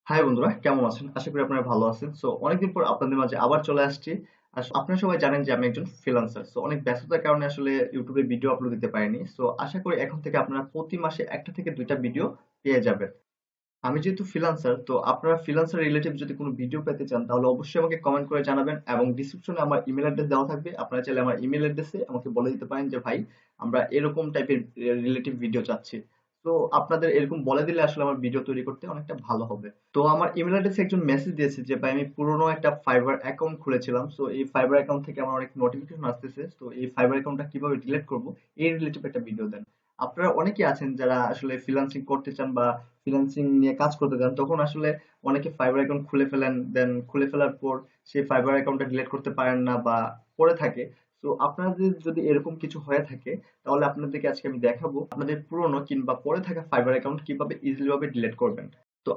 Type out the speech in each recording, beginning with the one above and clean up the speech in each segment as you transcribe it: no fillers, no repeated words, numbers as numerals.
High বন্ধুরা, কেমন আছেন? আশা করি আপনারা ভালো আছেন। অনেকদিন পর আপনাদের মাঝে আবার চলে আসছি। আপনারা সবাই জানেন যে আমি একজন ফ্রিল্যান্সার। অনেক ব্যস্ততার কারণে আসলে ইউটিউবে ভিডিও আপলোড দিতে পারিনি। আশা করি এখন থেকে আপনারা প্রতি মাসে ১টা থেকে ২টা ভিডিও পেয়ে যাবেন। আমি যেহেতু ফ্রিল্যান্সার, তো আপনারা ফ্রিল্যান্সার রিলেটিভ যদি কোনো ভিডিও পেতে চান তাহলে অবশ্যই আমাকে কমেন্ট করে জানাবেন এবং ডেসক্রিপশনে আমার ইমেল অ্যাড্রেস দেওয়া থাকবে। আপনারা চাইলে আমার ইমেল অ্যাড্রেসে আমাকে বলে দিতে পারেন যে ভাই, আমরা এরকম টাইপের রিলেটিভ ভিডিও চাচ্ছি। আপনাদের এরকম বলে দিলে আসলে আমার ভিডিও তৈরি করতে অনেকটা ভালো হবে। তো আমার ইমেল অ্যাড্রেসে একজন মেসেজ দিয়েছে যে ভাই, আমি পুরনো একটা ফাইবার অ্যাকাউন্ট খুলেছিলাম। এই ফাইবার অ্যাকাউন্ট থেকে আমার অনেক নোটিফিকেশন আসতেছে। এই ফাইবার অ্যাকাউন্টটা কিভাবে ডিলিট করব, এই রিলেটিভ একটা ভিডিও দেন। আপনারা অনেকেই আছেন যারা আসলে ফ্রিল্যান্সিং করতে চান বা ফ্রিল্যান্সিং নিয়ে কাজ করতে চান, তখন আসলে অনেকে ফাইবার অ্যাকাউন্ট খুলে ফেলেন, দেন খুলে ফেলার পর সেই ফাইবার অ্যাকাউন্টটা ডিলিট করতে পারেন না বা পড়ে থাকে। আপনাদের যদি এরকম কিছু হয়ে থাকে তাহলে আপনাদেরকে আজকে আমি দেখাবো আপনাদের পুরনো কিংবা পড়ে থাকা ফাইবার অ্যাকাউন্ট কিভাবে ইজিলি ভাবে ডিলিট করবেন।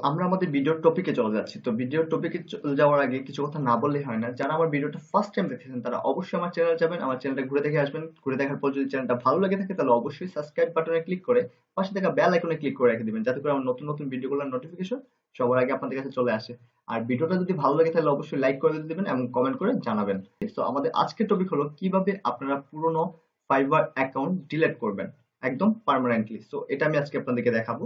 আমরা আমাদের ভিডিওর টপিকে চলে যাচ্ছি। ভিডিওর টপিকে চলে যাওয়ার আগে কিছু কথা না বললেই হয় না। যারা আমার ভিডিওটা ফার্স্ট টাইম দেখতেছেন তারা অবশ্যই আমার চ্যানেলে যাবেন, আমার চ্যানেলটা ঘুরে দেখে আসবেন। ঘুরে দেখার পর যদি চ্যানেলটা ভালো লেগে থাকে তাহলে অবশ্যই সাবস্ক্রাইব বাটনে ক্লিক করে পাশে থাকা বেল আইকনে ক্লিক করে রেখে দিবেন, যাতে করে আমার নতুন নতুন ভিডিওগুলোর নোটিফিকেশন সবার আগে আপনাদের কাছে চলে আসে। আর ভিডিওটা যদি ভালো লাগে তাহলে অবশ্যই লাইক করে দিবেন এবং কমেন্ট করে জানাবেন। আমাদের আজকের টপিক হলো কিভাবে আপনারা পুরনো ফাইবার অ্যাকাউন্ট ডিলিট করবেন একদম পার্মানেন্টলি। এটা আমি আজকে আপনাদেরকে দেখাবো।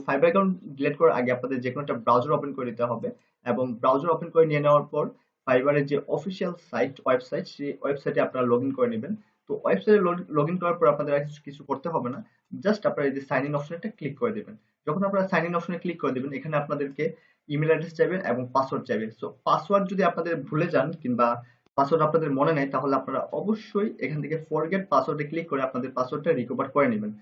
ফাইবার অ্যাকাউন্ট ডিলিট করার আগে আপনাদের যেকোনো একটা ব্রাউজার ওপেন করে নিতে হবে এবং ব্রাউজার ওপেন করে নিয়ে নেওয়ার পর ফাইবারের যে অফিসিয়াল ওয়েবসাইট, সেই ওয়েবসাইটে আপনারা লগ ইন করে নেবেন। ওয়েবসাইটে লগ ইন করার পর আপনাদের আর কিছু করতে হবে না। জাস্ট আপনারা এই যে সাইন ইন অপশনটা ক্লিক করে দেবেন। যখন আপনারা সাইন ইন অপশনে ক্লিক করে দেবেন, এখানে আপনাদেরকে ইমেল অ্যাড্রেস চাইবেন এবং পাসওয়ার্ড চাইবেন। পাসওয়ার্ড যদি আপনাদের ভুলে যান কিংবা পাসওয়ার্ড আপনাদের মনে নেই, তাহলে আপনারা অবশ্যই এখান থেকে ফরগেট পাসওয়ার্ডে ক্লিক করে আপনাদের পাসওয়ার্ডটা রিকভার করে নেবেন।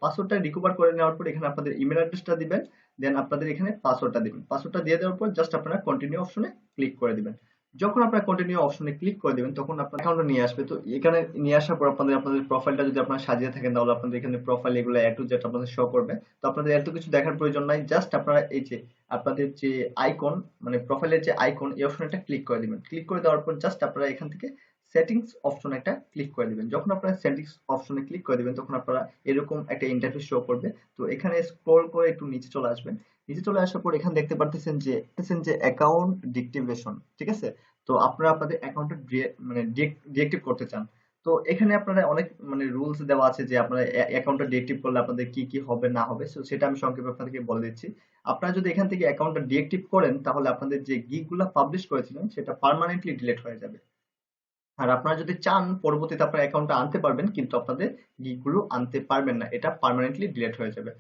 পাসওয়ার্ডটা রিকভার করে নেওয়ার পর এখানে আপনাদের ইমেল অ্যাড্রেসটা দিবেন, দেন আপনাদের এখানে পাসওয়ার্ডটা দিবেন। পাসওয়ার্ডটা দিয়ে দেওয়ার পর জাস্ট আপনারা কন্টিনিউ অপশনে ক্লিক করে দিবেন। যখন আপনারা কন্টিনিউ অপশনে ক্লিক করে দিবেন তখন আপনার অ্যাকাউন্টটা নিয়ে আসবে। এখানে নিয়ে আসার পর আপনাদের প্রোফাইলটা যদি আপনারা সাজিয়ে থাকেন তাহলে আপনাদের এখানে প্রোফাইল এগুলো এ টু জেড আপনাদের শো করবে। আপনাদের এত কিছু দেখার প্রয়োজন নাই। জাস্ট আপনারা এই যে আপনাদের যে আইকন, মানে প্রোফাইলের যে আইকন, এই অপশনটা ক্লিক করে দিবেন। ক্লিক করে দেওয়ার পর জাস্ট আপনারা এখান থেকে সেটিংস অপশন একটা ক্লিক করে দিবেন। যখন আপনারা সেটিংস অপশনে ক্লিক করে দিবেন তখন আপনারা এরকম একটা ইন্টারফেস শো করবে। এখানে স্ক্রল করে একটু নিচে চলে আসবেন। নিচে চলে আসার পর এখানে দেখতে পারতেছেন যে অ্যাকাউন্ট ডিএক্টিভেশন, ঠিক আছে? আপনারা আপনাদের অ্যাকাউন্টটা মানে ডিএক্টিভ করতে চান। এখানে আপনারা অনেক মানে রুলস দেওয়া আছে যে আপনারা অ্যাকাউন্টটা ডিএক্টিভ করলে আপনাদের কি কি হবে না হবে। সেটা আমি সংক্ষেপে আপনাদেরকে বলে দিচ্ছি। আপনারা যদি এখান থেকে অ্যাকাউন্টটা ডিএক্টিভ করেন তাহলে আপনাদের যে গিগগুলো পাবলিশ করেছিলেন সেটা পার্মানেন্টলি ডিলিট হয়ে যাবে। আর আপনারা যদি চান পরবর্তীতে আপনার অ্যাকাউন্টটা আনতে পারবেন, কিন্তু আপনাদের গিগগুলো আনতে পারবেন না, এটা পার্মানেন্টলি ডিলিট হয়ে যাবে।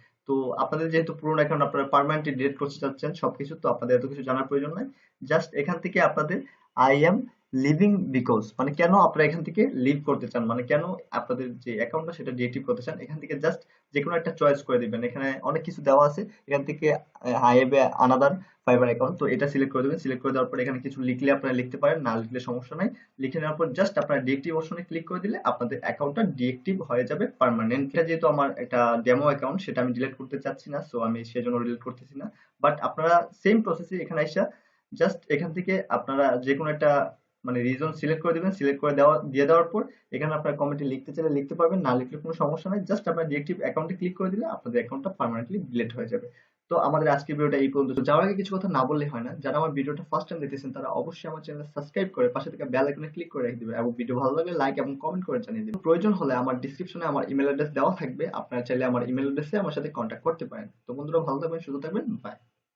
আপনাদের যেহেতু পুরোনো অ্যাকাউন্ট আপনারা পার্মানেন্টলি ডিলিট করতে চাচ্ছেন সবকিছু, তো আপনাদের এত কিছু জানার প্রয়োজন নাই। জাস্ট এখান থেকে আপনাদের আই এম লিভিং বিকজ, মানে কেন আপনারা এখান থেকে লিভ করতে চান, মানে কেন আপনাদের যে অ্যাকাউন্টটা সেটা ডিএক্টিভ করতে চান, এখান থেকে জাস্ট যে কোনো একটা চয়েস করে দিবেন। এখানে অনেক কিছু দেওয়া আছে, এখান থেকে I have another fibre account, তো এটা সিলেক্ট করে দেবেন। সিলেক্ট করে দেওয়ার পর এখানে কিছু লিখলে আপনারা লিখতে পারেন, না লিখলে সমস্যা নাই। লিখে নেওয়ার পর জাস্ট আপনারা ডিএক্টিভ অপশনে ক্লিক করে দিলে আপনাদের অ্যাকাউন্টটা ডিএক্টিভ হয়ে যাবে পার্মানেন্ট। এটা যেহেতু আমার একটা ডেমো অ্যাকাউন্ট, সেটা আমি ডিলিট করতে চাচ্ছি না, আমি সেজন্য ডিলিট করতেছি না। বাট আপনারা সেম প্রসেসে এখানে আইসা জাস্ট এখান থেকে আপনারা যে কোনো একটা মানে রিজন সিলেক্ট করে দিবেন। সিলেক্ট করে দিয়ে দেওয়ার পর এখানে আপনার কমেন্টে লিখতে চাইলে লিখতে পারবেন, না লিখলে কোনো সমস্যা নাই। জাস্ট আপনার ডিএক্টিভ অ্যাকাউন্টে ক্লিক করে দিলে আপনাদের অ্যাকাউন্টটা পার্মানেন্টলি ডিলিট হয়ে যাবে। আমাদের আজকের ভিডিওটা এই পর্যন্ত। যাওয়ার আগে কিছু কথা না বললেই হয় না। যারা আমার ভিডিওটা ফার্স্ট টাইম দেখতেছেন তারা অবশ্যই আমার চ্যানেল সাবস্ক্রাইব করে পাশে থাকা বেল আইকনে ক্লিক করে রেখে দিবেন এবং ভিডিও ভালো লাগলে লাইক এবং কমেন্ট করে জানিয়ে দিবেন। প্রয়োজন হলে আমার ডেসক্রিপশনে আমার ইমেল অ্যাড্রেস দেওয়া থাকবে, আপনারা চাইলে আমার ইমেল অ্যাড্রেসে আমার সাথে কন্ট্যাক্ট করতে পারেন। বন্ধুরা, ভালো থাকবেন, সুস্থ থাকবেন, বাই।